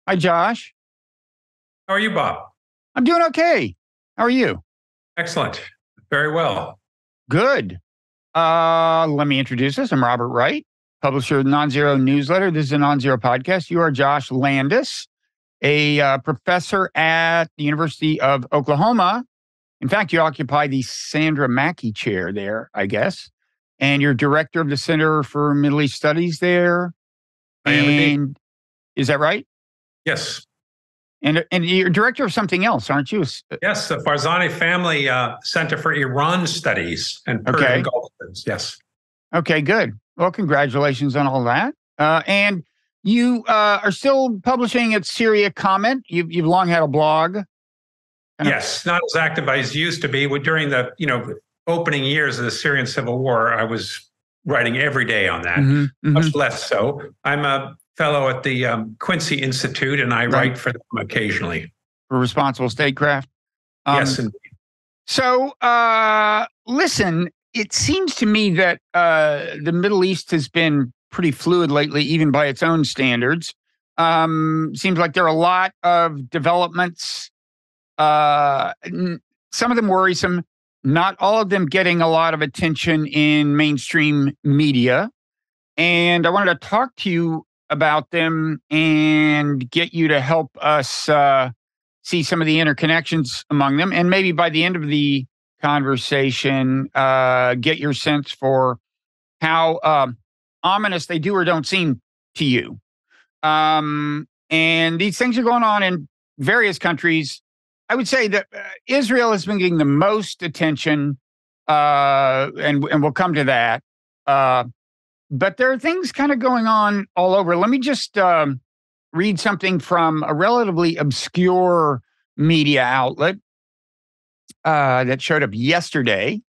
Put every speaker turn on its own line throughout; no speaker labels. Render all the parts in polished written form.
Hi, Josh.
How are you, Bob?
I'm doing okay. How are you?
Excellent. Very well.
Good. Let me introduce us. I'm Robert Wright, publisher of the Nonzero newsletter. This is a Nonzero podcast. You are Josh Landis, a professor at the University of Oklahoma. In fact, you occupy the Sandra Mackey chair there, I guess. And you're director of the Center for Middle East Studies there.
I am indeed.
Is that right?
Yes.
And you're director of something else, aren't you?
Yes, the Farzani Family Center for Iran Studies and Persian Gulf Studies. Yes.
Okay, good. Well, congratulations on all that. And you are still publishing at Syria Comment. You've long had a blog.
Yes, not as active as used to be. During the opening years of the Syrian civil war, I was writing every day on that. Much less so. I'm a fellow at the Quincy Institute, and I write for them occasionally.
For Responsible Statecraft?
Yes, indeed.
So, listen, it seems to me that the Middle East has been pretty fluid lately, even by its own standards. Seems like there are a lot of developments, some of them worrisome, not all of them getting a lot of attention in mainstream media. And I wanted to talk to you about them and get you to help us see some of the interconnections among them. And maybe by the end of the conversation, get your sense for how ominous they do or don't seem to you. And these things are going on in various countries. I would say that Israel has been getting the most attention, and we'll come to that. But there are things kind of going on all over. Let me just read something from a relatively obscure media outlet that showed up yesterday.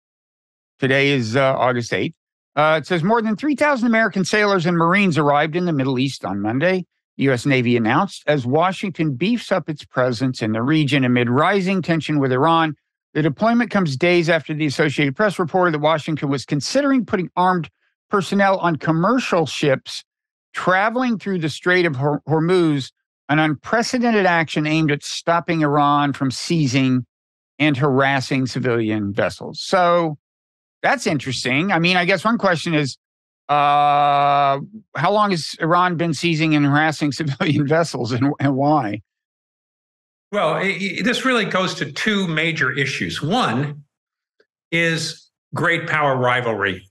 Today is August 8th. It says more than 3,000 American sailors and Marines arrived in the Middle East on Monday, the U.S. Navy announced, as Washington beefs up its presence in the region amid rising tension with Iran. The deployment comes days after the Associated Press reported that Washington was considering putting armed personnel on commercial ships traveling through the Strait of Hormuz, an unprecedented action aimed at stopping Iran from seizing and harassing civilian vessels. So that's interesting. I mean, I guess one question is, how long has Iran been seizing and harassing civilian vessels, and why?
Well, this really goes to two major issues. One is great power rivalry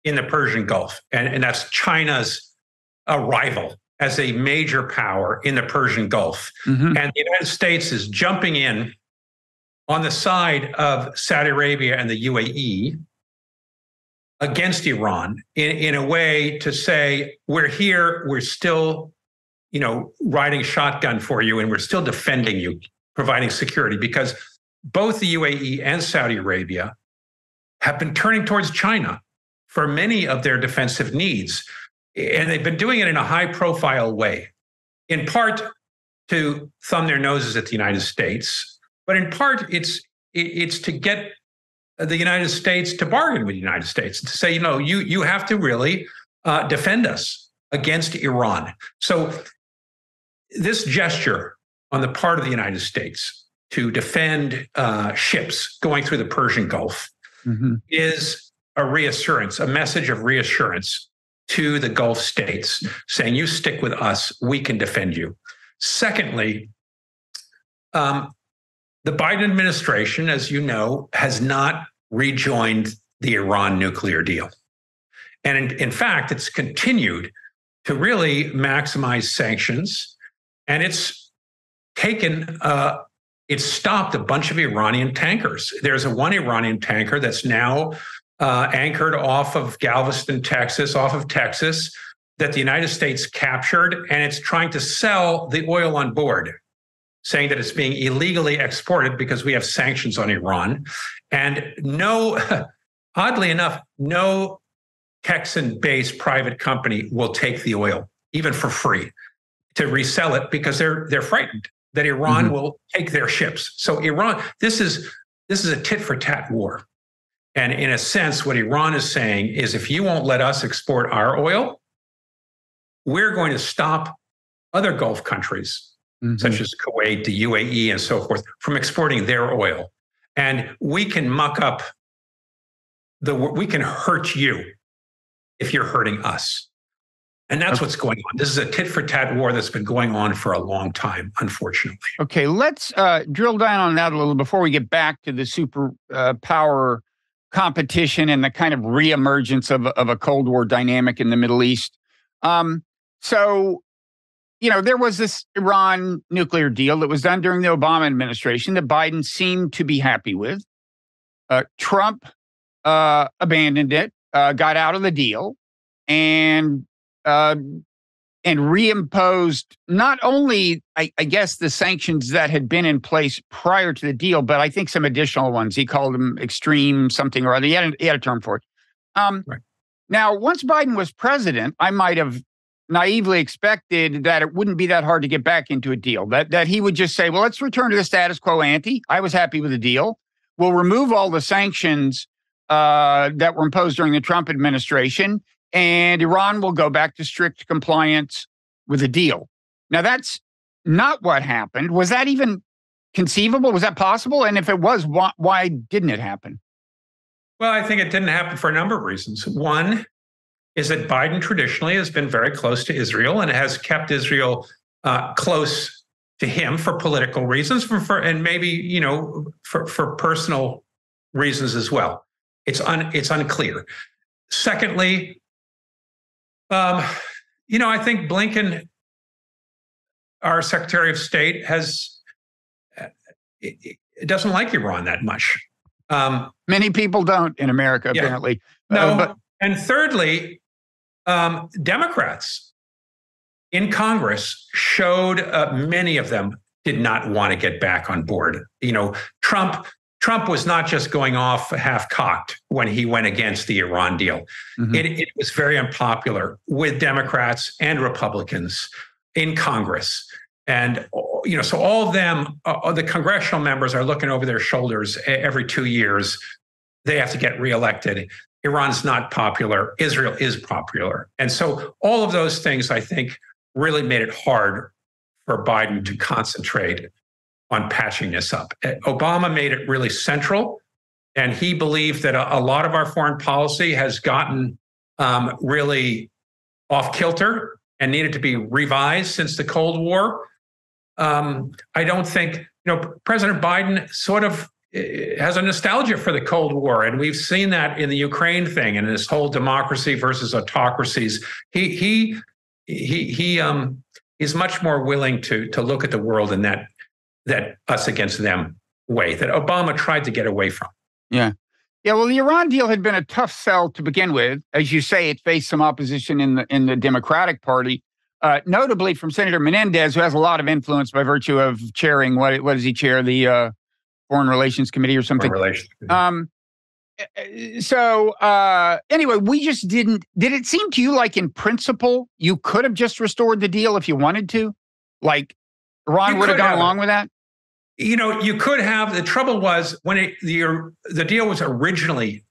in the Persian Gulf, and that's China's arrival as a major power in the Persian Gulf. And the United States is jumping in on the side of Saudi Arabia and the UAE against Iran in a way to say, we're here, we're still, riding shotgun for you, and we're still defending you, providing security, because both the UAE and Saudi Arabia have been turning towards China for many of their defensive needs. And they've been doing it in a high-profile way, in part to thumb their noses at the United States, but in part it's to get the United States to bargain with the United States, to say, you have to really defend us against Iran. So this gesture on the part of the United States to defend ships going through the Persian Gulf is a reassurance, a message of reassurance to the Gulf states, saying, you stick with us, we can defend you. Secondly, the Biden administration, as you know, has not rejoined the Iran nuclear deal. And in fact, it's continued to really maximize sanctions. And it's taken, it's stopped a bunch of Iranian tankers. There's one Iranian tanker that's now anchored off of Galveston, Texas, that the United States captured, and it's trying to sell the oil on board, saying that it's being illegally exported because we have sanctions on Iran. And oddly enough, no Texan-based private company will take the oil, even for free, to resell it, because they're frightened that Iran will take their ships. So Iran, this is a tit-for-tat war. And in a sense, what Iran is saying is, if you won't let us export our oil, we're going to stop other Gulf countries, such as Kuwait, the UAE, and so forth, from exporting their oil. And we can muck up we can hurt you if you're hurting us. And that's what's going on. This is a tit for tat war that's been going on for a long time, unfortunately.
Okay, let's drill down on that a little before we get back to the super power competition and the kind of reemergence of a Cold War dynamic in the Middle East. So, there was this Iran nuclear deal that was done during the Obama administration that Biden seemed to be happy with. Trump abandoned it, got out of the deal, and reimposed not only, I guess, the sanctions that had been in place prior to the deal, but I think some additional ones. He called them extreme something or other. He had a term for it. Right. Now, once Biden was president, I might have naively expected that it wouldn't be that hard to get back into a deal, that he would just say, well, let's return to the status quo ante. I was happy with the deal. We'll remove all the sanctions that were imposed during the Trump administration, and Iran will go back to strict compliance with the deal. Now, that's not what happened. Was that even conceivable? Was that possible? And if it was, why didn't it happen?
Well, I think it didn't happen for a number of reasons. One is that Biden traditionally has been very close to Israel and has kept Israel close to him for political reasons, and maybe for personal reasons as well. It's unclear. Secondly, I think Blinken, our Secretary of State, doesn't like Iran that much.
Many people don't in America, apparently.
No. And thirdly, Democrats in Congress showed many of them did not want to get back on board. Trump was not just going off half-cocked when he went against the Iran deal. It was very unpopular with Democrats and Republicans in Congress. And, so all of them, the congressional members are looking over their shoulders every 2 years. They have to get reelected. Iran's not popular. Israel is popular. And so all of those things, I think, really made it hard for Biden to concentrate on patching this up. Obama made it really central, and he believed that a lot of our foreign policy has gotten really off kilter and needed to be revised since the Cold War. I don't think, President Biden sort of has a nostalgia for the Cold War, and we've seen that in the Ukraine thing and this whole democracy versus autocracies. He's much more willing to look at the world in that us against them way that Obama tried to get away from.
Yeah. Well, the Iran deal had been a tough sell to begin with. As you say, it faced some opposition in the Democratic Party, notably from Senator Menendez, who has a lot of influence by virtue of chairing, what does he chair, the Foreign Relations Committee or something?
Foreign Relations Committee.
Anyway, we just did it seem to you like in principle, you could have just restored the deal if you wanted to? Like Iran would have gone along with that?
You could have. The trouble was when the deal was originally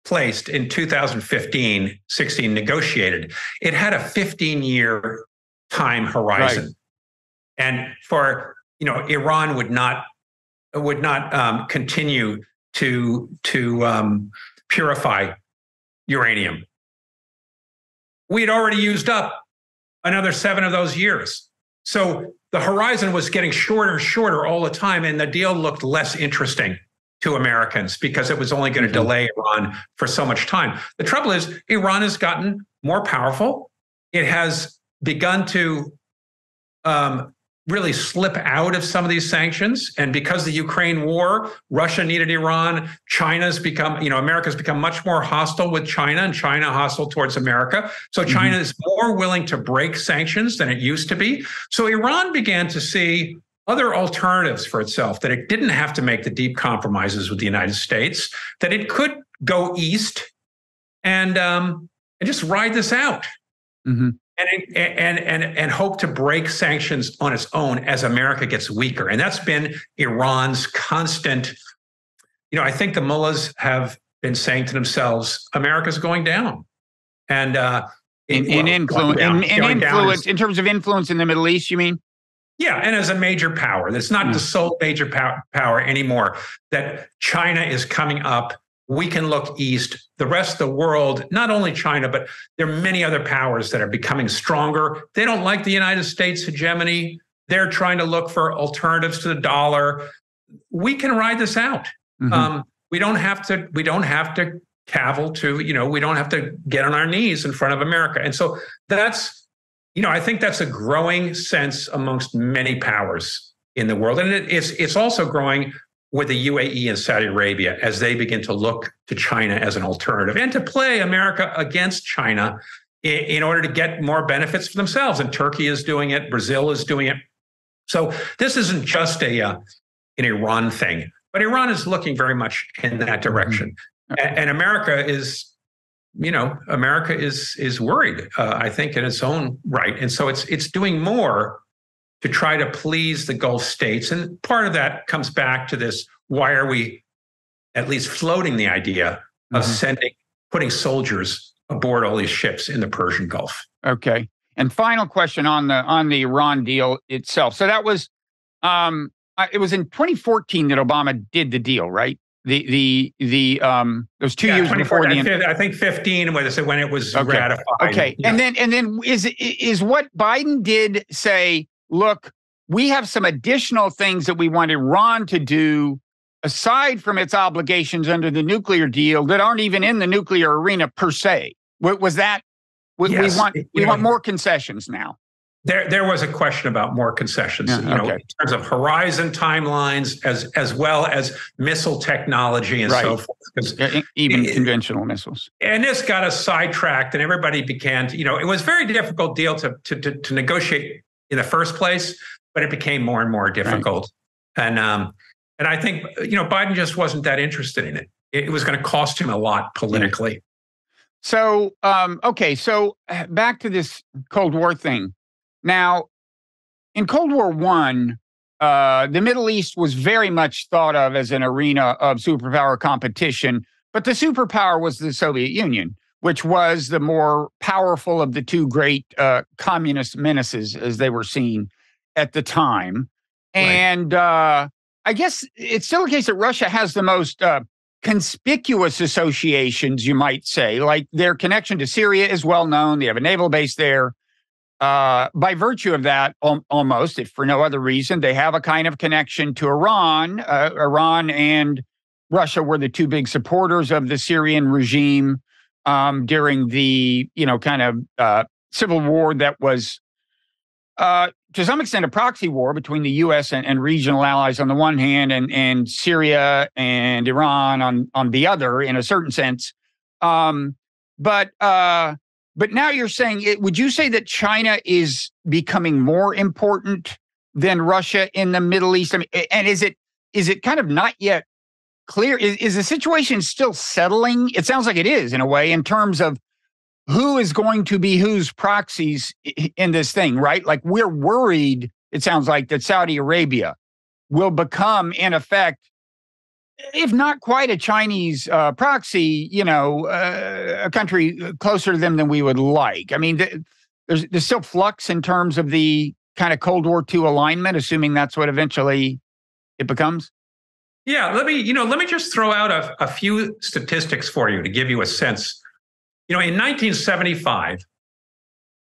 placed in 2015, 16, negotiated, it had a 15-year time horizon. Right. And for, Iran would not continue to purify uranium. We had already used up another 7 of those years. So the horizon was getting shorter and shorter all the time, and the deal looked less interesting to Americans because it was only going to delay Iran for so much time. The trouble is, Iran has gotten more powerful. It has begun to really slip out of some of these sanctions. And because of the Ukraine war, Russia needed Iran. China's become, America's become much more hostile with China and China hostile towards America. So China is more willing to break sanctions than it used to be. So Iran began to see other alternatives for itself, that it didn't have to make the deep compromises with the United States, that it could go east and just ride this out. And hope to break sanctions on its own as America gets weaker. And that's been Iran's constant, I think the mullahs have been saying to themselves, America's going down. And
In influence, in terms of influence in the Middle East, you mean?
Yeah, and as a major power. That's not the sole major power anymore. That China is coming up. We can look east. The rest of the world, not only China, but there are many other powers that are becoming stronger. They don't like the United States hegemony. They're trying to look for alternatives to the dollar. We can ride this out. We don't have to cavil to, we don't have to get on our knees in front of America. And so that's, I think that's a growing sense amongst many powers in the world. And it's also growing with the UAE and Saudi Arabia as they begin to look to China as an alternative and to play America against China in order to get more benefits for themselves. And Turkey is doing it. Brazil is doing it. So this isn't just an Iran thing, but Iran is looking very much in that direction. And America is, America is worried, I think, in its own right. And so it's doing more to try to please the Gulf states. And part of that comes back to this: why are we at least floating the idea of putting soldiers aboard all these ships in the Persian Gulf? Okay.
And final question on the Iran deal itself. So that was, it was in 2014 that Obama did the deal, right? Those 2 years before the end.
I think 15 when it was ratified.
Okay. Yeah. And then is what Biden did say, look, we have some additional things that we want Iran to do aside from its obligations under the nuclear deal that aren't even in the nuclear arena per se. Was that?
Yes.
We want more concessions now.
There was a question about more concessions, in terms of horizon timelines, as well as missile technology and so forth.
Even conventional missiles.
And this got us sidetracked, and everybody began to, it was a very difficult deal to negotiate in the first place, but it became more and more difficult. Right. And I think, Biden just wasn't that interested in it. It was going to cost him a lot politically. Yeah.
So, so back to this Cold War thing. Now, in Cold War I, the Middle East was very much thought of as an arena of superpower competition, but the superpower was the Soviet Union, which was the more powerful of the two great communist menaces as they were seen at the time. Right. And I guess it's still the case that Russia has the most conspicuous associations, you might say, like their connection to Syria is well known. They have a naval base there. By virtue of that, almost, if for no other reason, they have a kind of connection to Iran. Iran and Russia were the two big supporters of the Syrian regime during the, civil war that was, to some extent, a proxy war between the U.S. and regional allies on the one hand, and Syria and Iran on the other, in a certain sense. But now you're saying, would you say that China is becoming more important than Russia in the Middle East? I mean, and is it kind of not yet clear? Is the situation still settling? It sounds like it is, in a way, in terms of who is going to be whose proxies in this thing, right? Like, we're worried, it sounds like, that Saudi Arabia will become, in effect, if not quite a Chinese proxy, a country closer to them than we would like. I mean, there's still flux in terms of the kind of Cold War II alignment, assuming that's what eventually it becomes.
Yeah, let me just throw out a few statistics for you to give you a sense. In 1975,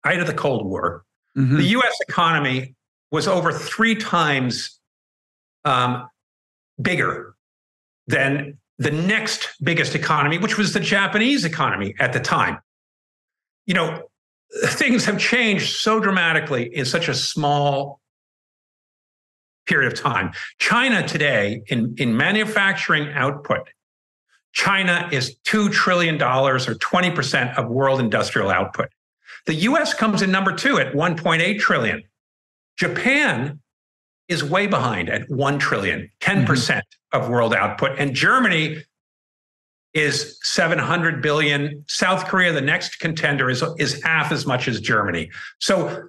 height of the Cold War, the U.S. economy was over 3 times bigger than the next biggest economy, which was the Japanese economy at the time. Things have changed so dramatically in such a small period of time. China today, in manufacturing output, China is $2 trillion, or 20% of world industrial output. The U.S. comes in number 2 at $1.8 trillion. Japan is way behind at $1 trillion, 10% of world output. And Germany is $700 billion. South Korea, the next contender, is half as much as Germany. So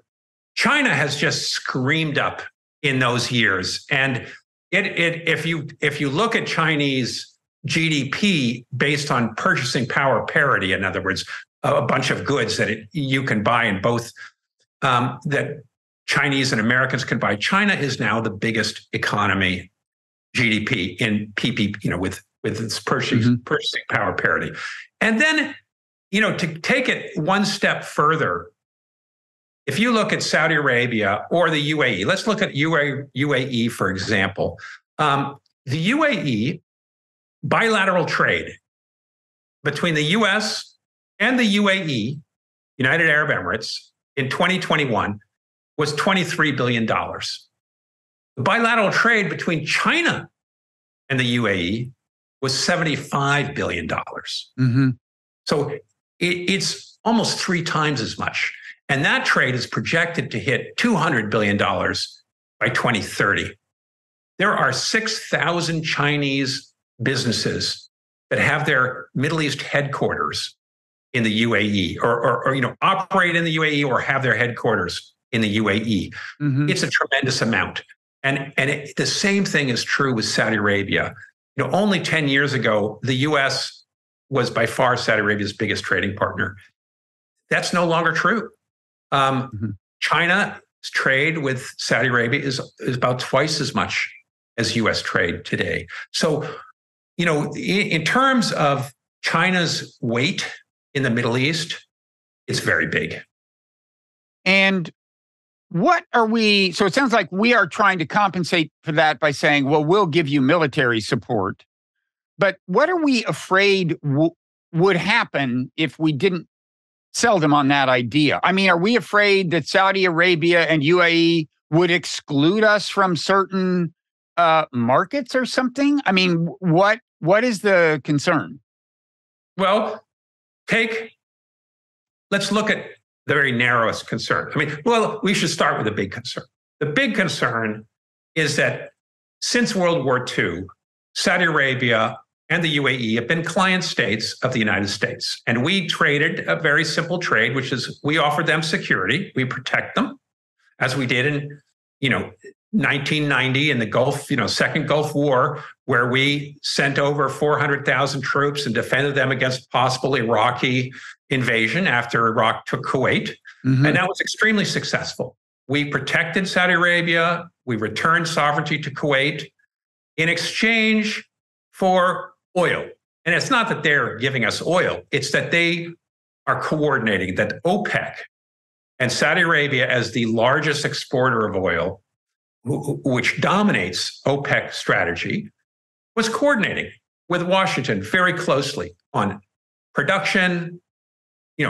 China has just screamed up in those years. And if you look at Chinese GDP based on purchasing power parity, in other words, a bunch of goods that you can buy in both, that Chinese and Americans can buy. China is now the biggest economy, GDP in PP, with its purchasing power parity. And then, to take it one step further, if you look at Saudi Arabia or the UAE, let's look at UAE, for example. The UAE, bilateral trade between the US and the UAE, United Arab Emirates, in 2021 was $23 billion. The bilateral trade between China and the UAE was $75 billion. So it's almost 3 times as much. And that trade is projected to hit $200 billion by 2030. There are 6,000 Chinese businesses that have their Middle East headquarters in the UAE, or operate in the UAE or have their headquarters in the UAE. It's a tremendous amount. And the same thing is true with Saudi Arabia. Only 10 years ago, the US was by far Saudi Arabia's biggest trading partner. That's no longer true. China's trade with Saudi Arabia is about twice as much as US trade today. So, in terms of China's weight in the Middle East, it's very big.
And what are we? So it sounds like we are trying to compensate for that by saying, well, we'll give you military support. But what are we afraid would happen if we didn't sell them on that idea? I mean, are we afraid that Saudi Arabia and UAE would exclude us from certain markets or something? I mean, what is the concern?
Well, let's look at the very narrowest concern. We should start with the big concern. The big concern is that since World War II, Saudi Arabia and the UAE have been client states of the United States. And we traded a very simple trade, which is we offered them security. We protect them, as we did in, 1990 in the Gulf, Second Gulf War, where we sent over 400,000 troops and defended them against possible Iraqi invasion after Iraq took Kuwait. And that was extremely successful. We protected Saudi Arabia. We returned sovereignty to Kuwait in exchange for oil. And it's not that they're giving us oil. It's that they are coordinating, that OPEC and Saudi Arabia, as the largest exporter of oil, which dominates OPEC strategy, was coordinating with Washington very closely on production,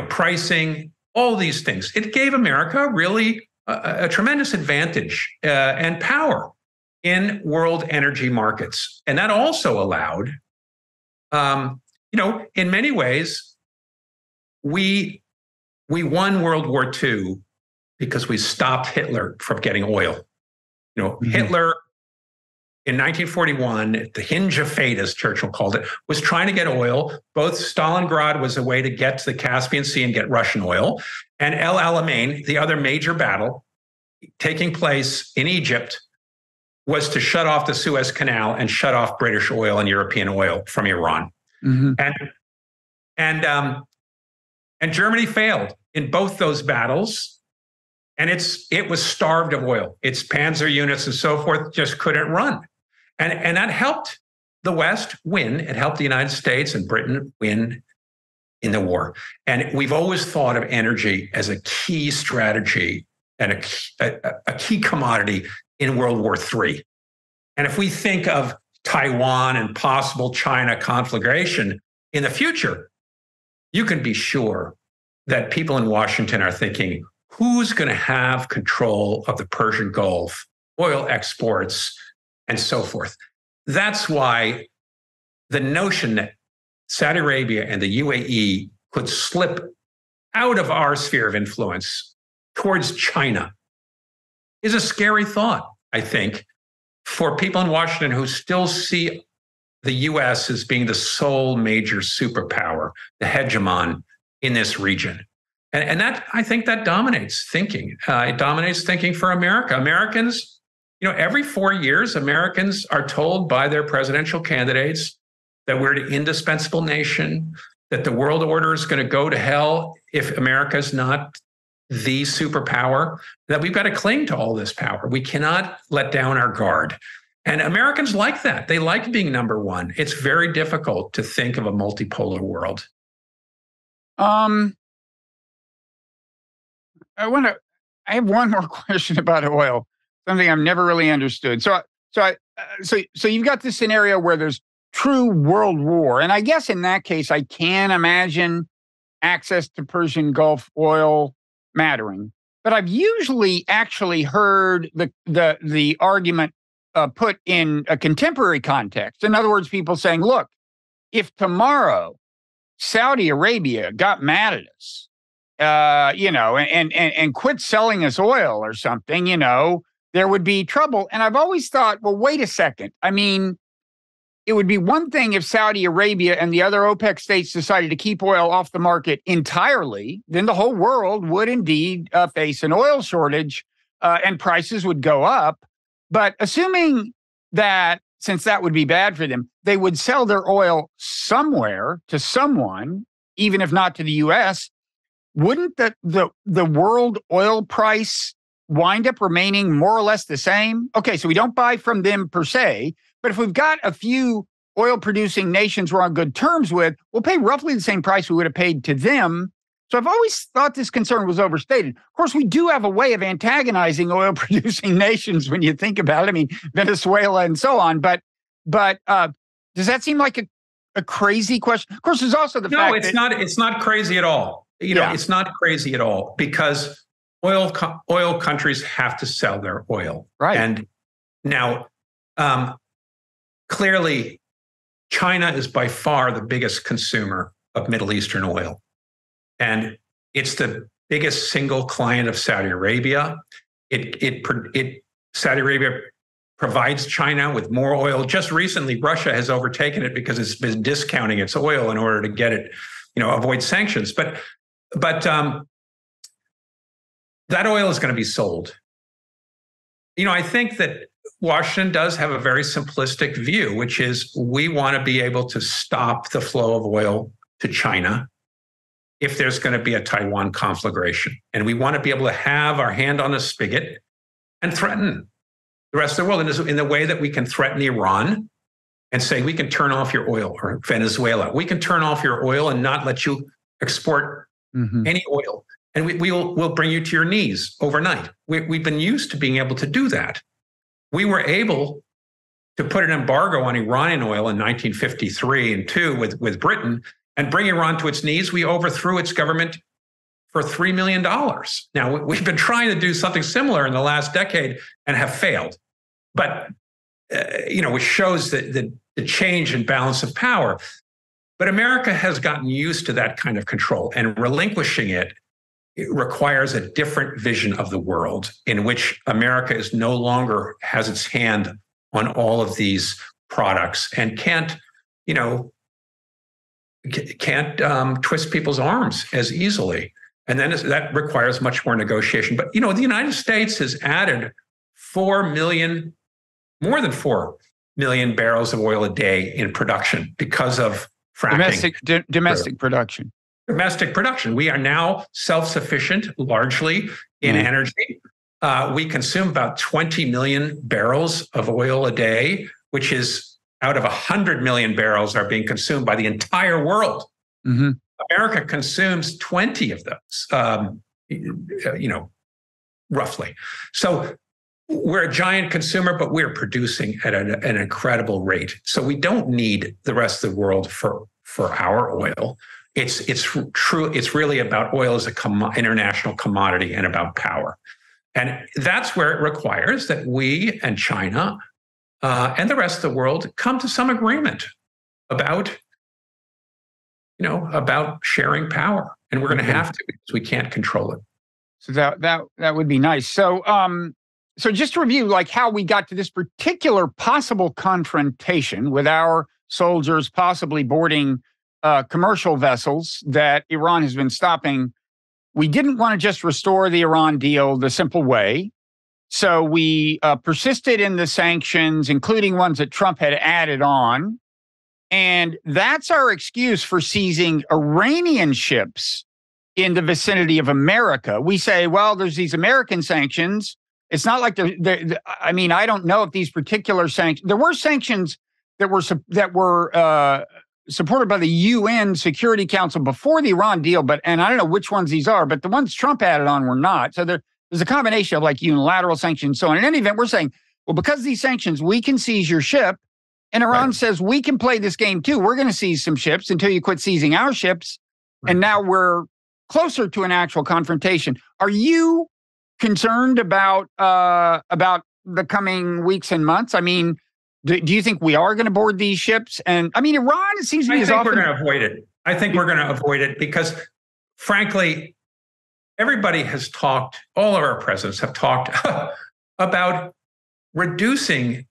pricing, all these things. It gave America really a tremendous advantage and power in world energy markets. And that also allowed, in many ways, we won World War II because we stopped Hitler from getting oil. Hitler in 1941, the hinge of fate, as Churchill called it, was trying to get oil. Both Stalingrad was a way to get to the Caspian Sea and get Russian oil. And El Alamein, the other major battle taking place in Egypt, was to shut off the Suez Canal and shut off British oil and European oil from Iran. And Germany failed in both those battles. And it was starved of oil. Its panzer units and so forth just couldn't run. And that helped the West win. It helped the United States and Britain win in the war. And we've always thought of energy as a key strategy and a key commodity in World War III. And if we think of Taiwan and possible China conflagration in the future, you can be sure that people in Washington are thinking, who's going to have control of the Persian Gulf, oil exports, and so forth? That's why the notion that Saudi Arabia and the UAE could slip out of our sphere of influence towards China is a scary thought, I think, for people in Washington who still see the US as being the sole major superpower, the hegemon in this region. And that, I think, that dominates thinking. It dominates thinking for America. Americans, every 4 years, Americans are told by their presidential candidates that we're an indispensable nation, that the world order is going to go to hell if America's not the superpower, that we've got to cling to all this power. We cannot let down our guard. And Americans like that. They like being number one. It's very difficult to think of a multipolar world.
I have one more question about oil, something I've never really understood. So you've got this scenario where there's true world war. And I guess in that case, I can imagine access to Persian Gulf oil mattering. But I've usually actually heard the argument put in a contemporary context. In other words, people saying, look, if tomorrow Saudi Arabia got mad at us, and quit selling us oil or something, there would be trouble. And I've always thought, well, wait a second. I mean, it would be one thing if Saudi Arabia and the other OPEC states decided to keep oil off the market entirely, then the whole world would indeed face an oil shortage and prices would go up. But assuming that, since that would be bad for them, they would sell their oil somewhere to someone, even if not to the U.S., wouldn't the world oil price wind up remaining more or less the same? Okay, so we don't buy from them per se, but if we've got a few oil-producing nations we're on good terms with, we'll pay roughly the same price we would have paid to them. So I've always thought this concern was overstated. Of course, we do have a way of antagonizing oil-producing nations when you think about it. I mean, Venezuela and so on. But does that seem like a crazy question? Of course, there's also the fact that—
No, it's not crazy at all. It's not crazy at all because oil countries have to sell their oil.
Right.
And now, clearly, China is by far the biggest consumer of Middle Eastern oil. And it's the biggest single client of Saudi Arabia. Saudi Arabia provides China with more oil. Just recently, Russia has overtaken it because it's been discounting its oil in order to get it, avoid sanctions. But that oil is going to be sold. I think that Washington does have a very simplistic view, which is we want to be able to stop the flow of oil to China if there's going to be a Taiwan conflagration. And we want to be able to have our hand on the spigot and threaten the rest of the world in the way that we can threaten Iran and say, we can turn off your oil, or Venezuela. We can turn off your oil and not let you export any oil. And we'll bring you to your knees overnight. We've been used to being able to do that. We were able to put an embargo on Iranian oil in 1953 and 2 with Britain and bring Iran to its knees. We overthrew its government for $3 million. Now, we've been trying to do something similar in the last decade and have failed. But, which shows the change in balance of power. But America has gotten used to that kind of control, and relinquishing it requires a different vision of the world in which America is no longer has its hand on all of these products and can't twist people's arms as easily. And then that requires much more negotiation. But, the United States has added more than 4 million barrels of oil a day in production because of fracking.
Domestic production.
Domestic production. We are now self-sufficient largely in energy. We consume about 20 million barrels of oil a day, which is out of 100 million barrels are being consumed by the entire world. Mm-hmm. America consumes 20 of those, roughly. So we're a giant consumer, but we're producing at an incredible rate. So we don't need the rest of the world for our oil. It's true. It's really about oil as a international commodity and about power. And that's where it requires that we and China and the rest of the world come to some agreement about sharing power. And we're going to have to, because we can't control it.
So that would be nice. So so just to review, like how we got to this particular possible confrontation with our soldiers possibly boarding commercial vessels that Iran has been stopping. We didn't want to just restore the Iran deal the simple way. So we persisted in the sanctions, including ones that Trump had added on. And that's our excuse for seizing Iranian ships in the vicinity of America. We say, well, there's these American sanctions. It's not like I mean, I don't know if these particular sanctions. There were sanctions that were supported by the UN Security Council before the Iran deal, and I don't know which ones these are, but the ones Trump added on were not. So there's a combination of like unilateral sanctions. So in any event, we're saying, well, because of these sanctions, we can seize your ship. And Iran says, we can play this game too. We're going to seize some ships until you quit seizing our ships. Right. And now we're closer to an actual confrontation. Are you concerned about the coming weeks and months? I mean, do you think we are going to board these ships? And I mean, Iran, it seems to me,
we're going to avoid it. I think we're going to avoid it because, frankly, everybody has talked, all of our presidents have talked about reducing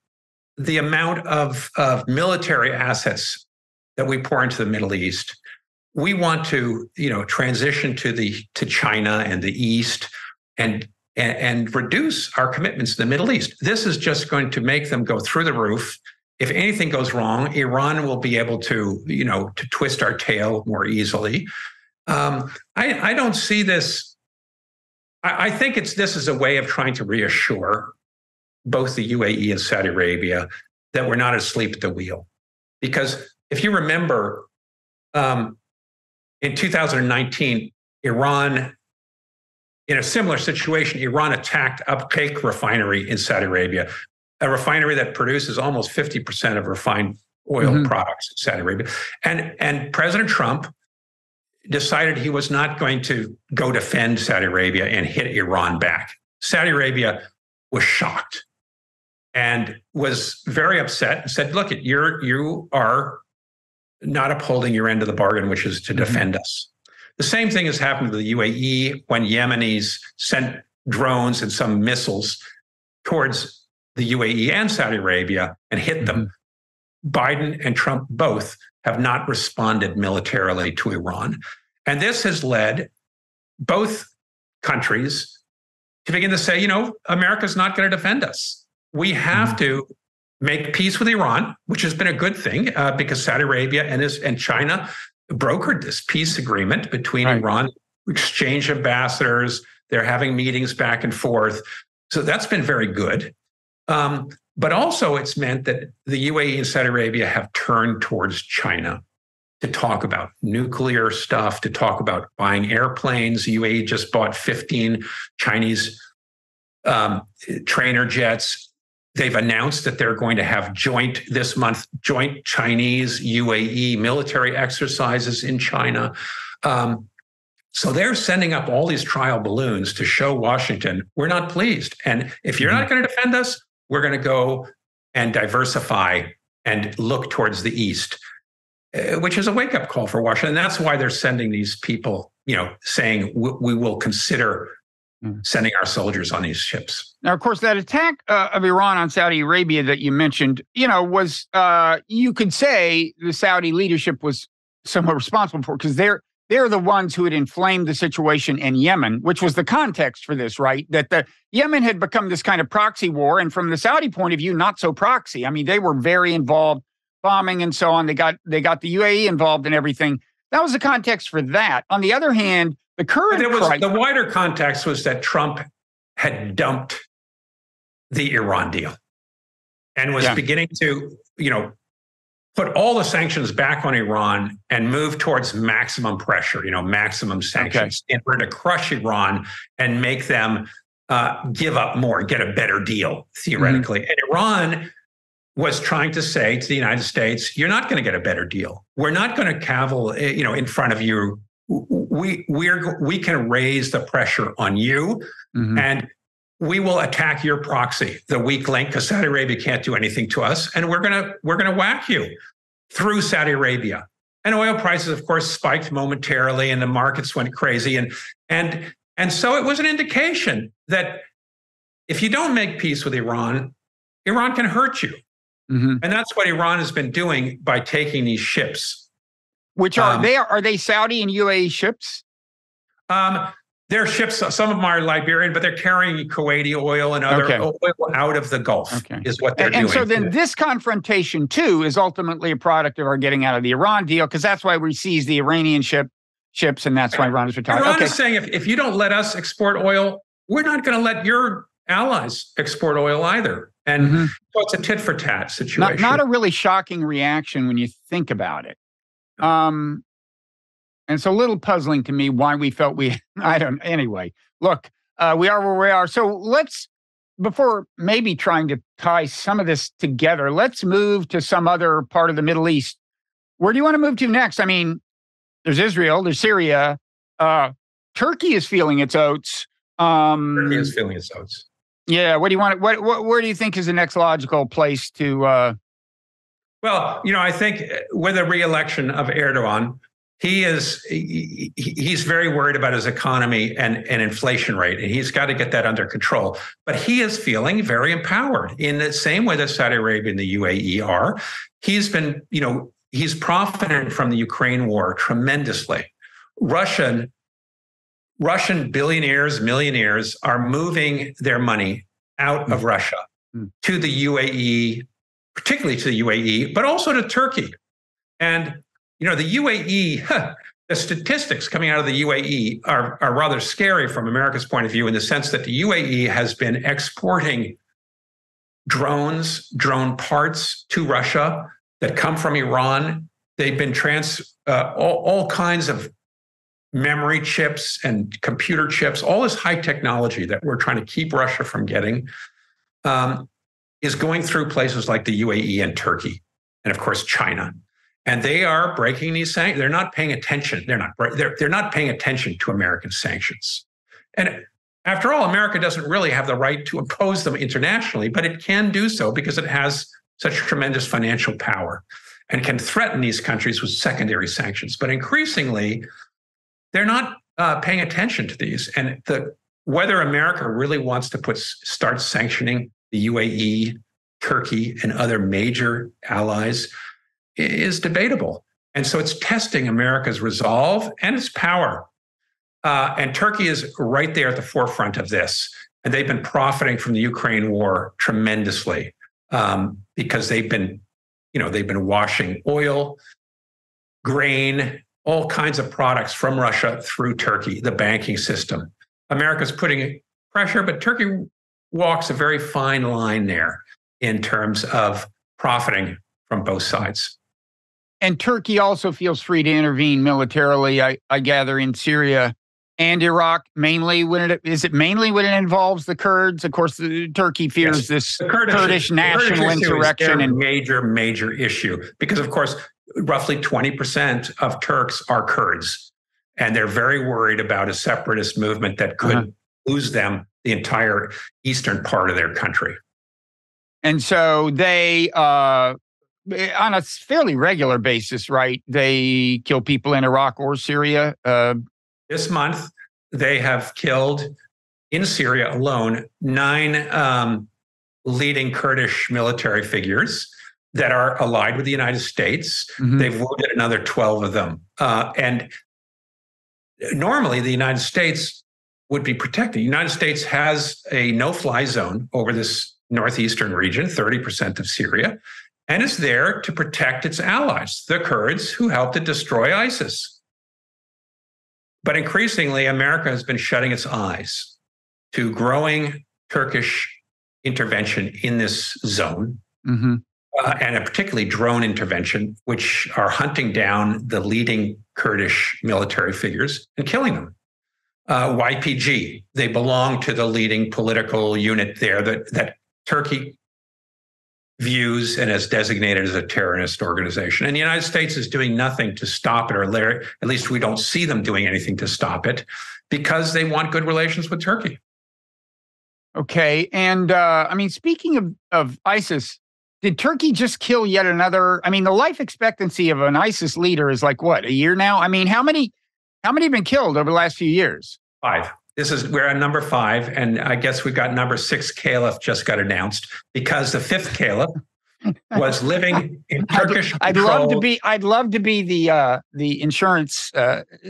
the amount of military assets that we pour into the Middle East. We want to, transition to China and the East and reduce our commitments to the Middle East. This is just going to make them go through the roof. If anything goes wrong, Iran will be able to, to twist our tail more easily. I don't see this. I think this is a way of trying to reassure both the UAE and Saudi Arabia that we're not asleep at the wheel. Because if you remember, in 2019, Iran, in a similar situation, Iran attacked a cake refinery in Saudi Arabia, a refinery that produces almost 50% of refined oil products in Saudi Arabia. And President Trump decided he was not going to go defend Saudi Arabia and hit Iran back. Saudi Arabia was shocked and was very upset and said, look, you are not upholding your end of the bargain, which is to defend us. The same thing has happened to the UAE when Yemenis sent drones and some missiles towards the UAE and Saudi Arabia and hit them. Biden and Trump both have not responded militarily to Iran. And this has led both countries to begin to say, America's not going to defend us. We have to make peace with Iran, which has been a good thing because Saudi Arabia and China brokered this peace agreement between Iran, exchange ambassadors. They're having meetings back and forth. So that's been very good. But also it's meant that the UAE and Saudi Arabia have turned towards China to talk about nuclear stuff, to talk about buying airplanes. The UAE just bought 15 Chinese trainer jets. They've announced that they're going to have joint Chinese UAE military exercises in China. So they're sending up all these trial balloons to show Washington, we're not pleased. And if you're not going to defend us, we're going to go and diversify and look towards the East, which is a wake-up call for Washington. And that's why they're sending these people, saying we will consider sending our soldiers on these ships.
Now, of course, that attack of Iran on Saudi Arabia that you mentioned, was, you could say the Saudi leadership was somewhat responsible for, because they're the ones who had inflamed the situation in Yemen, which was the context for this, right? That the Yemen had become this kind of proxy war. And from the Saudi point of view, not so proxy. I mean, they were very involved, bombing and so on. They got the UAE involved in everything. That was the context for that. On the other hand, the current
the wider context was that Trump had dumped the Iran deal and was beginning to, put all the sanctions back on Iran and move towards maximum pressure, maximum sanctions in order to crush Iran and make them give up more, get a better deal, theoretically. And Iran was trying to say to the United States, you're not going to get a better deal. We're not going to cavil, in front of you. We can raise the pressure on you, and we will attack your proxy, the weak link, because Saudi Arabia can't do anything to us, and we're gonna whack you through Saudi Arabia. And oil prices, of course, spiked momentarily, and the markets went crazy, and so it was an indication that if you don't make peace with Iran, Iran can hurt you, and that's what Iran has been doing by taking these ships.
Which are they Saudi and UAE ships?
Their ships, some of them are Liberian, but they're carrying Kuwaiti oil and other oil out of the Gulf, is what they're doing.
And so then this confrontation, too, is ultimately a product of our getting out of the Iran deal, because that's why we seized the Iranian ships, and that's why Iran is retired.
Iran is saying, if you don't let us export oil, we're not going to let your allies export oil either. And so it's a tit-for-tat situation.
Not a really shocking reaction when you think about it. And it's a little puzzling to me why we felt anyway, look, we are where we are. So let's, before maybe trying to tie some of this together, let's move to some other part of the Middle East. Where do you want to move to next? I mean, there's Israel, there's Syria. Turkey is feeling its oats.
Turkey is feeling its oats.
Yeah. What do you want? Where do you think is the next logical place to?
Well, I think with the re-election of Erdogan, he's very worried about his economy and inflation rate, and he's got to get that under control. But he is feeling very empowered in the same way that Saudi Arabia and the UAE are. He's been, he's profited from the Ukraine war tremendously. Russian billionaires, millionaires are moving their money out of Russia to the UAE, particularly to the UAE, but also to Turkey. And the UAE, the statistics coming out of the UAE are rather scary from America's point of view, in the sense that the UAE has been exporting drone parts to Russia that come from Iran. They've been all kinds of memory chips and computer chips, all this high technology that we're trying to keep Russia from getting, is going through places like the UAE and Turkey, and of course China. And they are breaking these sanctions. They're not paying attention. They're not paying attention to American sanctions. And after all, America doesn't really have the right to impose them internationally, but it can do so because it has such tremendous financial power and can threaten these countries with secondary sanctions. But increasingly, they're not paying attention to these. And whether America really wants to start sanctioning the UAE, Turkey, and other major allies is debatable. And so it's testing America's resolve and its power. And Turkey is right there at the forefront of this. And they've been profiting from the Ukraine war tremendously, because they've been washing oil, grain, all kinds of products from Russia through Turkey, the banking system. America's putting pressure, but Turkey walks a very fine line there in terms of profiting from both sides.
And Turkey also feels free to intervene militarily, I gather, in Syria and Iraq, mainly when it involves the Kurds. Of course, Turkey fears this Kurdish national insurrection.
And major issue, because, of course, roughly 20% of Turks are Kurds, and they're very worried about a separatist movement that could lose them the entire eastern part of their country.
And so they, on a fairly regular basis, right, they kill people in Iraq or Syria.
This month, they have killed, in Syria alone, 9 leading Kurdish military figures that are allied with the United States. They've wounded another 12 of them. And normally, the United States would be protected. The United States has a no-fly zone over this northeastern region, 30% of Syria, and is there to protect its allies, the Kurds, who helped to destroy ISIS. But increasingly, America has been shutting its eyes to growing Turkish intervention in this zone, and a particularly drone intervention, which are hunting down the leading Kurdish military figures and killing them. YPG, they belong to the leading political unit there that Turkey views and has designated as a terrorist organization. And the United States is doing nothing to stop it, or at least we don't see them doing anything to stop it, because they want good relations with Turkey. Okay.
And I mean, speaking of ISIS, did Turkey just kill yet another? I mean, the life expectancy of an ISIS leader is like, what, a year now? I mean, how many have been killed over the last few years?
5. We're at number 5, and I guess we've got number 6 caliph just got announced, because the 5th caliph was living in Turkish control.
I'd love to be the insurance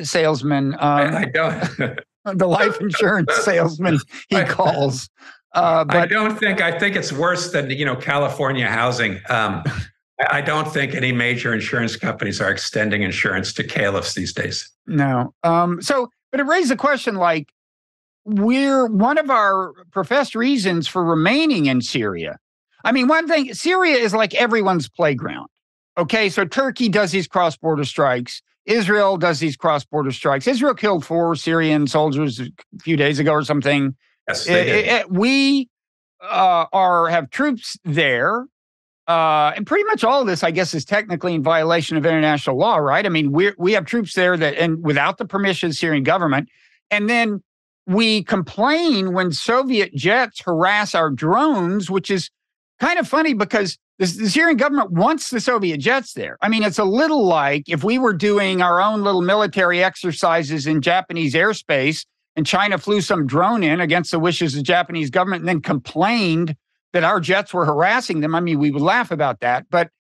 salesman.
I don't.
the life insurance salesman he calls. But
I think it's worse than, California housing. I don't think any major insurance companies are extending insurance to caliphs these days.
No. But it raised the question, like, one of our professed reasons for remaining in Syria. I mean, one thing, Syria is like everyone's playground. Okay, so Turkey does these cross-border strikes. Israel does these cross-border strikes. Israel killed 4 Syrian soldiers a few days ago or something.
Yes, they did.
We have troops there. And pretty much all of this, I guess, is technically in violation of international law, right? I mean, we have troops there and without the permission of the Syrian government. And then we complain when Soviet jets harass our drones, which is kind of funny because the Syrian government wants the Soviet jets there. I mean, it's a little like if we were doing our own little military exercises in Japanese airspace and China flew some drone in against the wishes of the Japanese government and then complained that our jets were harassing them. I mean, we would laugh about that, but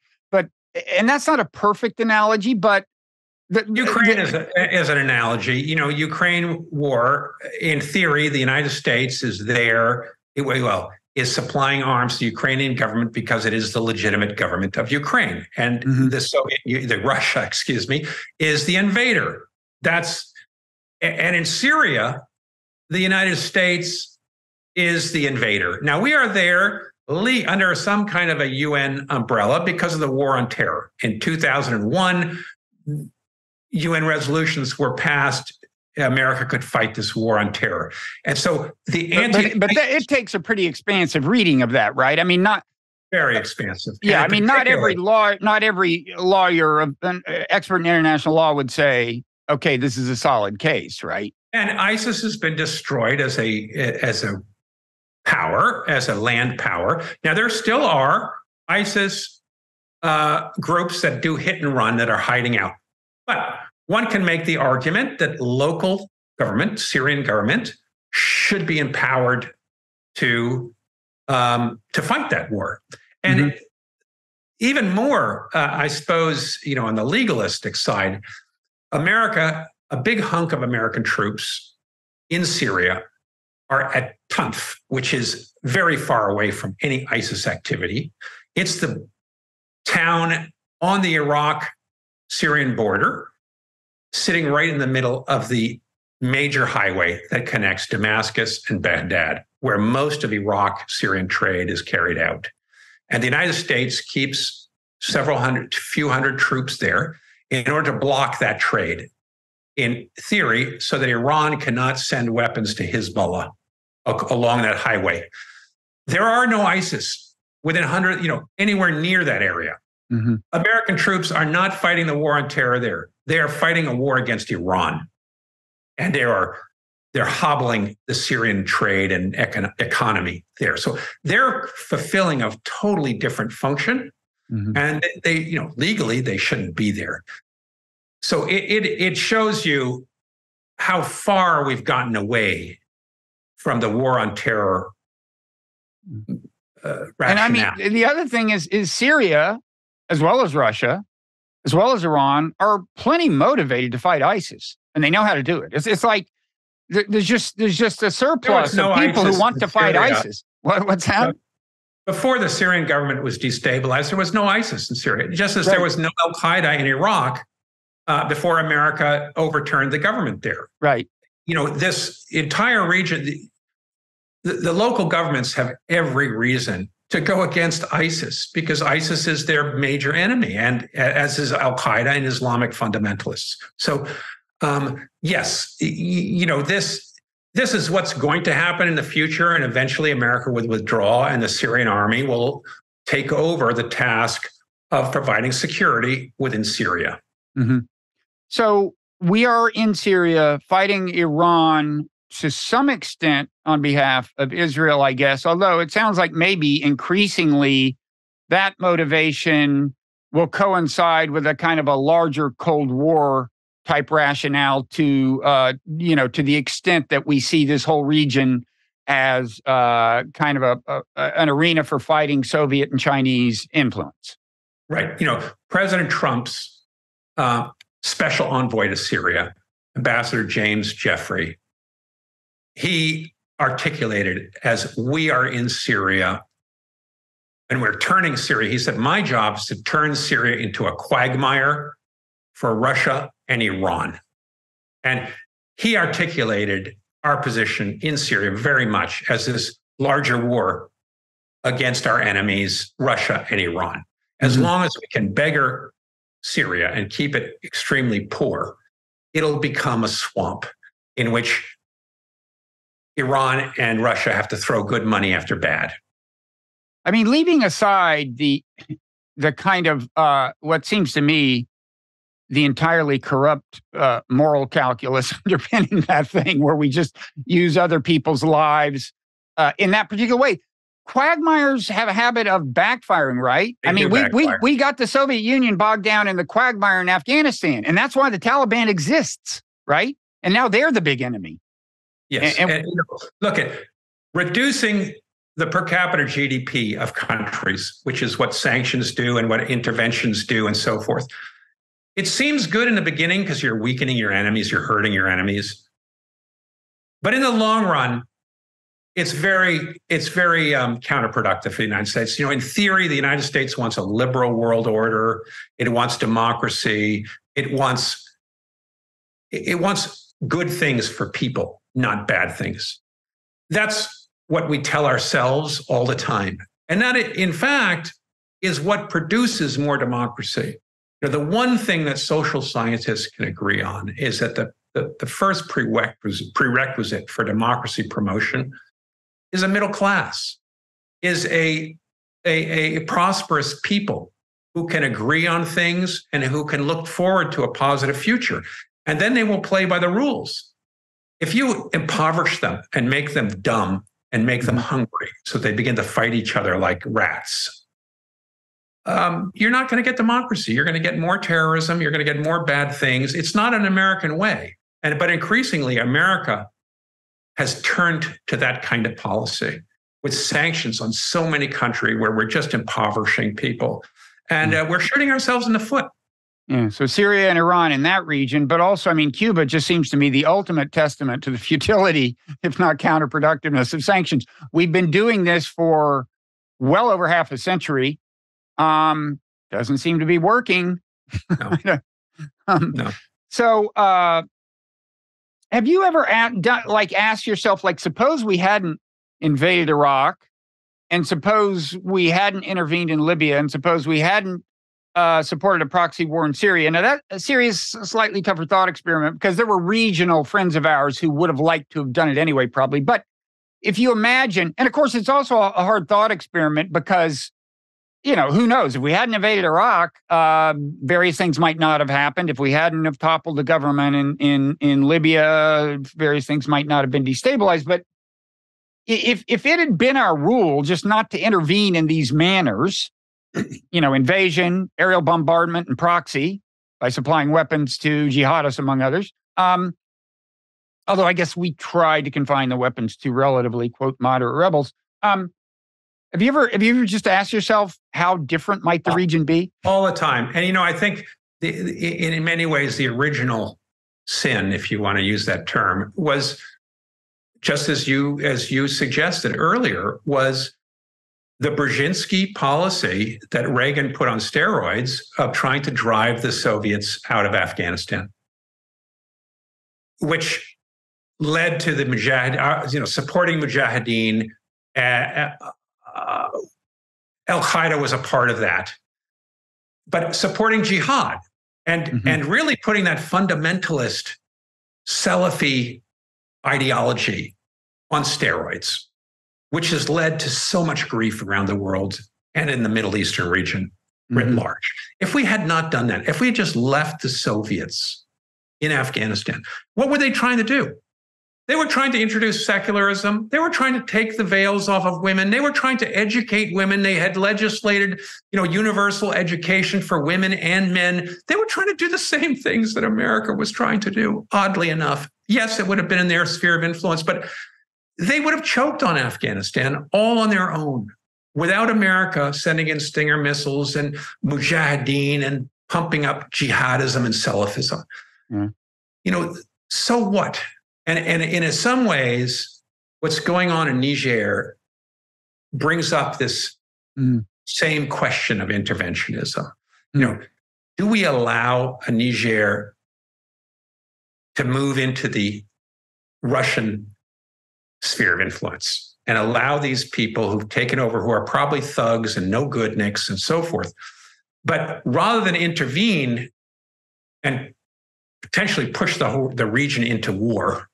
that's not a perfect analogy, but
Ukraine is an analogy. Ukraine war, in theory, the United States is there, is supplying arms to the Ukrainian government because it is the legitimate government of Ukraine. And Russia, is the invader. And in Syria, the United States is the invader. Now, we are there under some kind of a UN umbrella because of the war on terror. In 2001, UN resolutions were passed. America could fight this war on terror. And so
it takes a pretty expansive reading of that, right? I mean, not
very expansive.
Yeah, I mean, not every lawyer, an expert in international law would say, okay, this is a solid case, right?
And ISIS has been destroyed as a power, as a land power. Now, there still are ISIS groups that do hit and run that are hiding out. But one can make the argument that local government, Syrian government, should be empowered to fight that war. And even more, I suppose, on the legalistic side, America, a big hunk of American troops in Syria are at Tanf, which is very far away from any ISIS activity. It's the town on the Iraq-Syrian border, sitting right in the middle of the major highway that connects Damascus and Baghdad, where most of Iraq-Syrian trade is carried out. And the United States keeps few hundred troops there in order to block that trade, in theory, so that Iran cannot send weapons to Hezbollah along that highway. There are no ISIS within 100, anywhere near that area. American troops are not fighting the war on terror there. They are fighting a war against Iran. And they're hobbling the Syrian trade and economy there. So they're fulfilling a totally different function. And they, legally, they shouldn't be there. So it shows you how far we've gotten away from the war on terror rationale.
And I mean, the other thing is Syria, as well as Russia, as well as Iran, are plenty motivated to fight ISIS, and they know how to do it. It's like there's just a surplus of people who want to fight ISIS. What's that?
Before the Syrian government was destabilized, there was no ISIS in Syria, just as there was no Al Qaeda in Iraq before America overturned the government there.
Right.
This entire region, the local governments have every reason to go against ISIS because ISIS is their major enemy, and as is Al Qaeda and Islamic fundamentalists. So, yes, this is what's going to happen in the future, and eventually America will withdraw, and the Syrian army will take over the task of providing security within Syria.
So we are in Syria fighting Iran to some extent on behalf of Israel, I guess, although it sounds like maybe increasingly that motivation will coincide with a kind of a larger Cold War type rationale to the extent that we see this whole region as kind of an arena for fighting Soviet and Chinese influence.
Right. President Trump's special envoy to Syria, Ambassador James Jeffrey, he articulated as we are in Syria and we're turning Syria. He said, my job is to turn Syria into a quagmire for Russia and Iran. And he articulated our position in Syria very much as this larger war against our enemies, Russia and Iran. As long as we can beggar Syria and keep it extremely poor, it'll become a swamp in which Iran and Russia have to throw good money after bad.
I mean, leaving aside the kind of what seems to me the entirely corrupt moral calculus underpinning that thing, where we just use other people's lives in that particular way. Quagmires have a habit of backfiring, right? I mean, we got the Soviet Union bogged down in the quagmire in Afghanistan, and that's why the Taliban exists, right? And now they're the big enemy.
Yes. And look at reducing the per capita GDP of countries, which is what sanctions do and what interventions do and so forth. It seems good in the beginning because you're weakening your enemies, you're hurting your enemies. But in the long run, it's very counterproductive for the United States. In theory, the United States wants a liberal world order. It wants democracy. It wants good things for people, not bad things. That's what we tell ourselves all the time. And that, in fact, is what produces more democracy. The one thing that social scientists can agree on is that the first prerequisite for democracy promotion is a middle class, is a prosperous people who can agree on things and who can look forward to a positive future. And then they will play by the rules. If you impoverish them and make them dumb and make them hungry so they begin to fight each other like rats, you're not going to get democracy. You're going to get more terrorism. You're going to get more bad things. It's not an American way. But increasingly, America has turned to that kind of policy with sanctions on so many countries where we're just impoverishing people. And we're shooting ourselves in the foot.
Yeah, so Syria and Iran in that region, but also, I mean, Cuba just seems to me the ultimate testament to the futility, if not counterproductiveness, of sanctions. We've been doing this for well over half a century. Doesn't seem to be working.
No. No.
So, have you ever asked yourself, suppose we hadn't invaded Iraq, and suppose we hadn't intervened in Libya, and suppose we hadn't supported a proxy war in Syria? Now, that Syria is a slightly tougher thought experiment because there were regional friends of ours who would have liked to have done it anyway, probably. But if you imagine, and of course, it's also a hard thought experiment because, who knows? If we hadn't invaded Iraq, various things might not have happened. If we hadn't have toppled the government in Libya, various things might not have been destabilized. But if it had been our rule just not to intervene in these manners, invasion, aerial bombardment, and proxy by supplying weapons to jihadists, among others. Although I guess we tried to confine the weapons to relatively, quote, moderate rebels. Have you ever just asked yourself how different might the region be?
All the time. And, I think in many ways, the original sin, if you want to use that term, was just as you suggested earlier, was the Brzezinski policy that Reagan put on steroids of trying to drive the Soviets out of Afghanistan, which led to the supporting Mujahideen. Al-Qaeda was a part of that, but supporting jihad and really putting that fundamentalist Salafi ideology on steroids, which has led to so much grief around the world and in the Middle Eastern region writ large. If we had not done that, if we had just left the Soviets in Afghanistan, what were they trying to do? They were trying to introduce secularism. They were trying to take the veils off of women. They were trying to educate women. They had legislated, universal education for women and men. They were trying to do the same things that America was trying to do, oddly enough. Yes, it would have been in their sphere of influence, but they would have choked on Afghanistan all on their own without America sending in Stinger missiles and Mujahideen and pumping up jihadism and Salafism. So what? And in some ways, what's going on in Niger brings up this same question of interventionism. Do we allow a Niger to move into the Russian sphere of influence and allow these people who've taken over, who are probably thugs and no goodniks and so forth, but rather than intervene and potentially push the region into war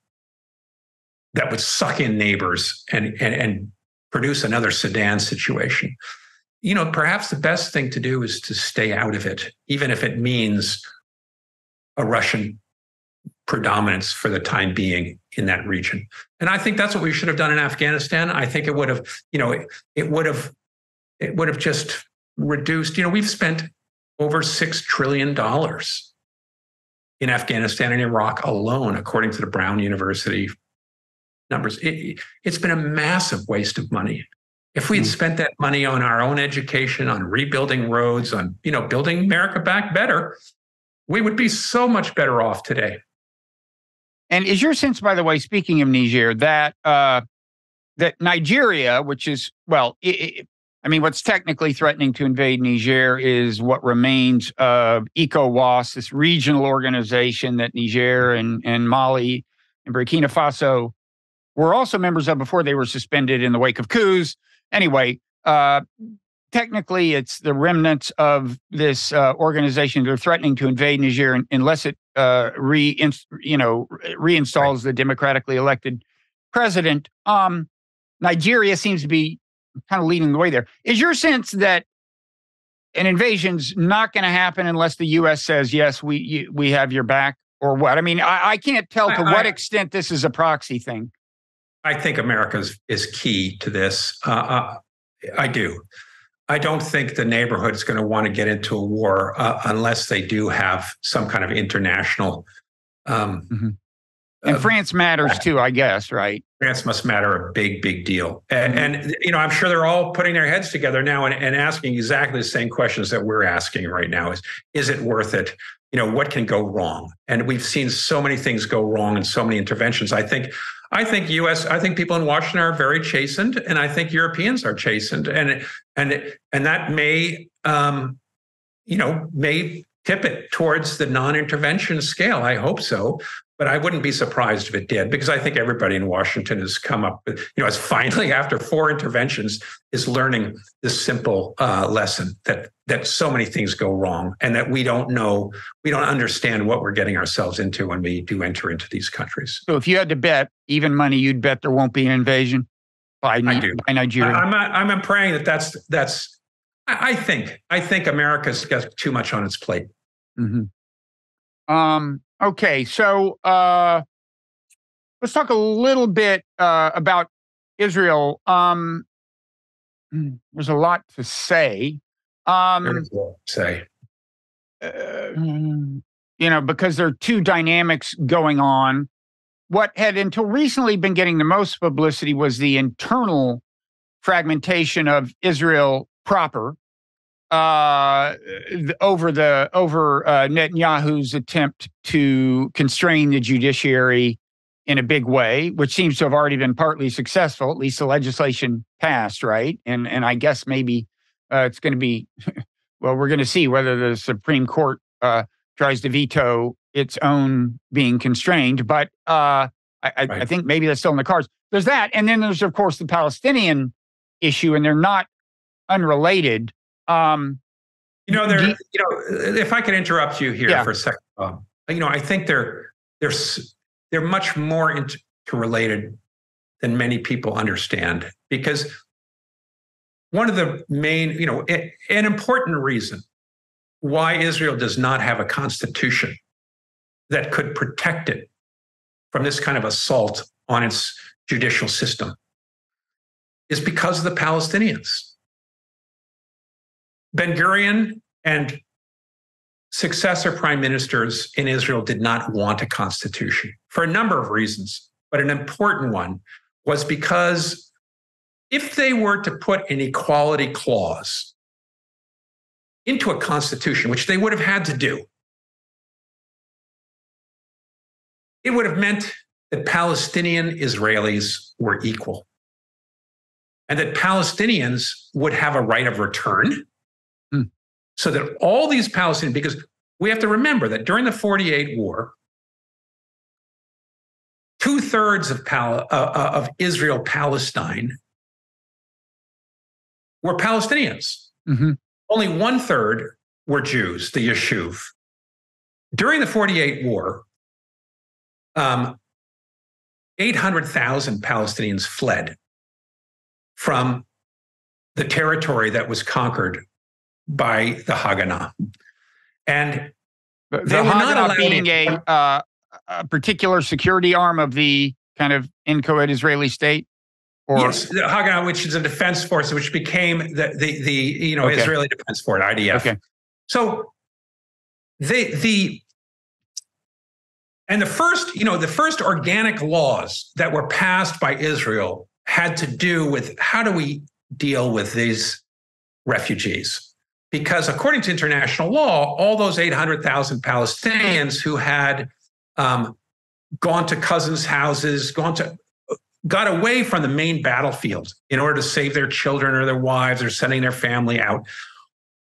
that would suck in neighbors and produce another Sudan situation, perhaps the best thing to do is to stay out of it, even if it means a Russian predominance for the time being in that region. And I think that's what we should have done in Afghanistan. I think it would have, it would have just reduced, we've spent over $6 trillion in Afghanistan and Iraq alone, according to the Brown University numbers. It's been a massive waste of money. If we had spent that money on our own education, on rebuilding roads, on, building America back better, we would be so much better off today.
And is your sense, by the way, speaking of Niger, that that Nigeria, which is, what's technically threatening to invade Niger is what remains of ECOWAS, this regional organization that Niger and Mali and Burkina Faso were also members of before they were suspended in the wake of coups. Anyway, technically, it's the remnants of this organization. They're threatening to invade Niger unless it reinstalls the democratically elected president. Nigeria seems to be kind of leading the way there. Is your sense that an invasion's not going to happen unless the U.S. says, yes, we have your back, or what? I mean, I can't tell to what extent this is a proxy thing.
I think America is key to this. I do. I don't think the neighborhood is going to want to get into a war unless they do have some kind of international.
And France matters too, I guess, right?
France must matter a big, big deal. And I'm sure they're all putting their heads together now and asking exactly the same questions that we're asking right now. Is it worth it? What can go wrong? And we've seen so many things go wrong and so many interventions. I think people in Washington are very chastened, and I think Europeans are chastened, and that may tip it towards the non-intervention scale. I hope so, but I wouldn't be surprised if it did, because I think everybody in Washington has come up with, is finally, after 4 interventions, is learning this simple lesson that so many things go wrong, and that we don't understand what we're getting ourselves into when we do enter into these countries.
So if you had to bet, even money, you'd bet there won't be an invasion by Nigeria.
I'm praying that's. I think America's got too much on its plate.
Okay, so let's talk a little bit about Israel. There's a lot to say.
There's a lot to say.
Because there are two dynamics going on. What had until recently been getting the most publicity was the internal fragmentation of Israel proper over Netanyahu's attempt to constrain the judiciary in a big way, which seems to have already been partly successful. At least the legislation passed, right? And I guess maybe it's going to be, well, we're going to see whether the Supreme Court tries to veto its own being constrained. But I think maybe that's still in the cards. There's that. And then there's, of course, the Palestinian issue, and they're not unrelated.
If I could interrupt you here for a second, I think they're much more interrelated than many people understand, because one of the main, an important reason why Israel does not have a constitution that could protect it from this kind of assault on its judicial system is because of the Palestinians. Ben-Gurion and successor prime ministers in Israel did not want a constitution for a number of reasons, but an important one was because if they were to put an equality clause into a constitution, which they would have had to do, it would have meant that Palestinian Israelis were equal and that Palestinians would have a right of return. So that all these Palestinians, because we have to remember that during the 48 war, 2/3 of Israel, Palestine were Palestinians. Only 1/3 were Jews, the Yishuv. During the 48 war, 800,000 Palestinians fled from the territory that was conquered by the Haganah. And
they were not allowed being a particular security arm of the kind of inchoate Israeli state? Or?
Yes, the Haganah, which is a defense force, which became the Israeli Defense Force, IDF.
Okay.
So the first organic laws that were passed by Israel had to do with how do we deal with these refugees? Because according to international law, all those 800,000 Palestinians who had gone to cousins' houses, got away from the main battlefield in order to save their children or their wives or sending their family out,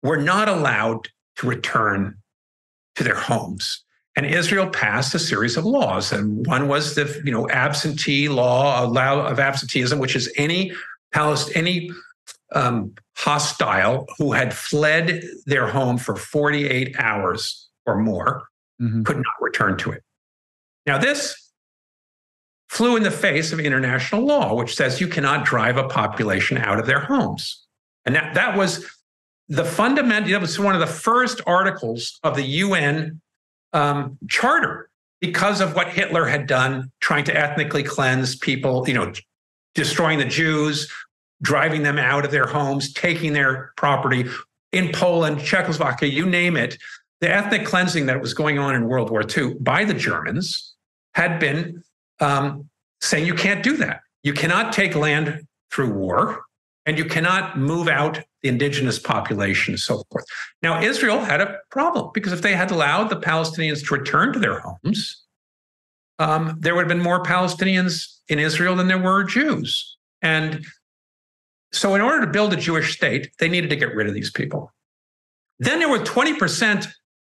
were not allowed to return to their homes. And Israel passed a series of laws. And one was the absentee law of absenteeism, which is any hostile who had fled their home for 48 hours or more could not return to it. Now, this flew in the face of international law, which says you cannot drive a population out of their homes. And that was the fundamental, that was one of the first articles of the UN charter because of what Hitler had done, trying to ethnically cleanse people, destroying the Jews, driving them out of their homes, taking their property in Poland, Czechoslovakia, you name it. The ethnic cleansing that was going on in World War II by the Germans had been saying you can't do that. You cannot take land through war, and you cannot move out the indigenous population and so forth. Now, Israel had a problem because if they had allowed the Palestinians to return to their homes, there would have been more Palestinians in Israel than there were Jews. And so in order to build a Jewish state, they needed to get rid of these people. Then there were 20%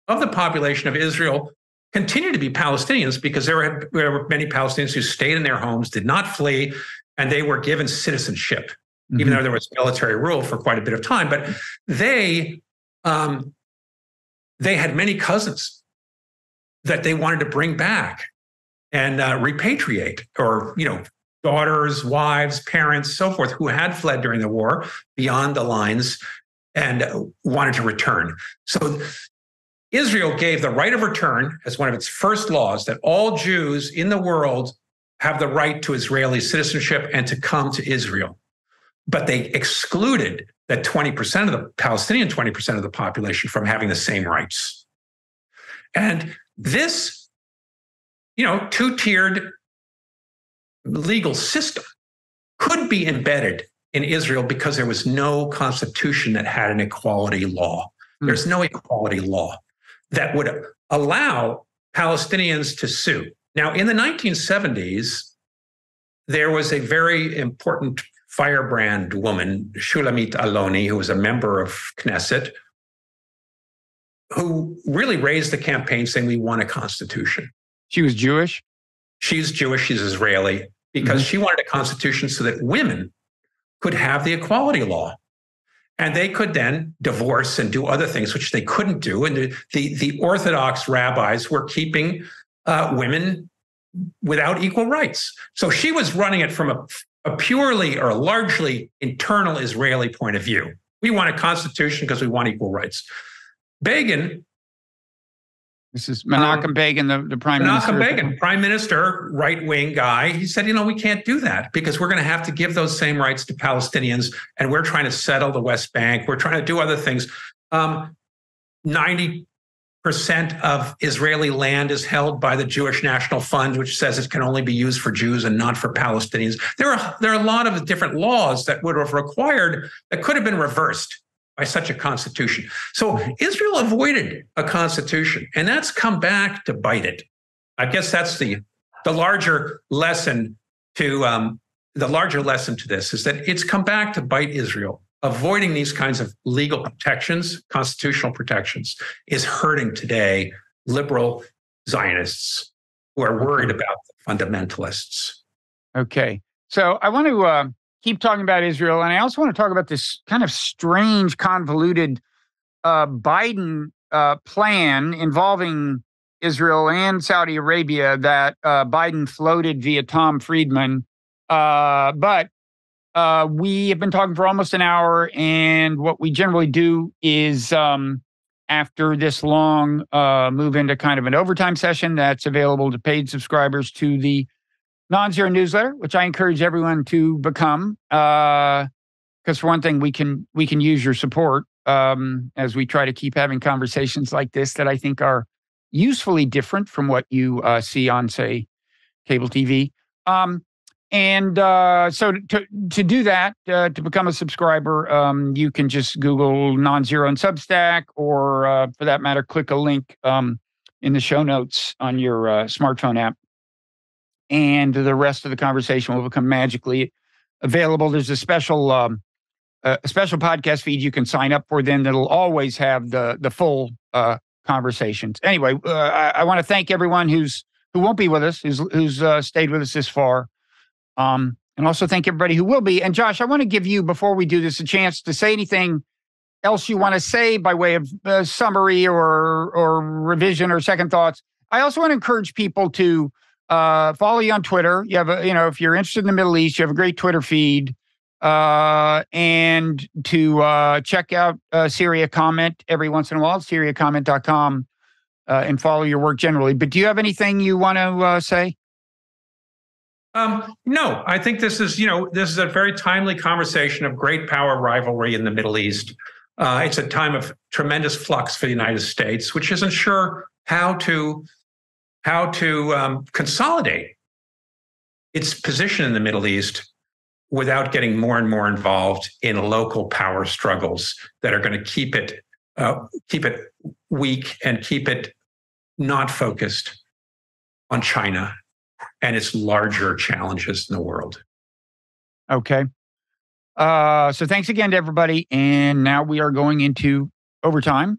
of the population of Israel continue to be Palestinians because there were many Palestinians who stayed in their homes, did not flee, and they were given citizenship, even though there was military rule for quite a bit of time. But they had many cousins that they wanted to bring back and repatriate, or daughters, wives, parents, so forth, who had fled during the war beyond the lines and wanted to return. So Israel gave the right of return as one of its first laws, that all Jews in the world have the right to Israeli citizenship and to come to Israel. But they excluded that 20% of the Palestinian 20% of the population from having the same rights. And this, two-tiered legal system could be embedded in Israel because there was no constitution that had an equality law. There's no equality law that would allow Palestinians to sue. Now, in the 1970s, there was a very important firebrand woman, Shulamit Aloni, who was a member of Knesset, who really raised the campaign saying, we want a constitution.
She was Jewish?
She's Jewish, she's Israeli, because she wanted a constitution so that women could have the equality law. And they could then divorce and do other things, which they couldn't do. And the Orthodox rabbis were keeping women without equal rights. So she was running it from a purely or largely internal Israeli point of view. We want a constitution because we want equal rights. Begin.
This is Menachem Begin, the prime minister.
Menachem Begin, prime minister, right-wing guy. He said, we can't do that because we're going to have to give those same rights to Palestinians, and we're trying to settle the West Bank. We're trying to do other things. 90% of Israeli land is held by the Jewish National Fund, which says it can only be used for Jews and not for Palestinians. There are a lot of different laws that would have required, that could have been reversed by such a constitution. So Israel avoided a constitution, and that's come back to bite it. I guess that's the the larger lesson to this is that it's come back to bite Israel. Avoiding these kinds of legal protections, constitutional protections, is hurting today liberal Zionists who are worried about the fundamentalists.
Okay. So I want to keep talking about Israel, and I also want to talk about this kind of strange, convoluted Biden plan involving Israel and Saudi Arabia that Biden floated via Tom Friedman. But we have been talking for almost an hour, and what we generally do is after this long move into kind of an overtime session that's available to paid subscribers to the Nonzero newsletter, which I encourage everyone to become. Because for one thing, we can use your support as we try to keep having conversations like this that I think are usefully different from what you see on, say, cable TV. So to do that, to become a subscriber, you can just Google Nonzero and Substack, or for that matter, click a link in the show notes on your smartphone app. And the rest of the conversation will become magically available. There's a special podcast feed you can sign up for then that'll always have the full conversations. Anyway, I want to thank everyone who won't be with us, who's stayed with us this far. And also thank everybody who will be. And Josh, I want to give you, before we do this, a chance to say anything else you want to say by way of summary or revision or second thoughts. I also want to encourage people to follow you on Twitter. You have if you're interested in the Middle East, you have a great Twitter feed. And to check out Syria Comment every once in a while, SyriaComment.com, and follow your work generally. But do you have anything you want to say?
No, I think this is a very timely conversation of great power rivalry in the Middle East. It's a time of tremendous flux for the United States, which isn't sure how to consolidate its position in the Middle East without getting more and more involved in local power struggles that are going to keep it weak and keep it not focused on China and its larger challenges in the world.
Okay. So thanks again to everybody. And now we are going into overtime.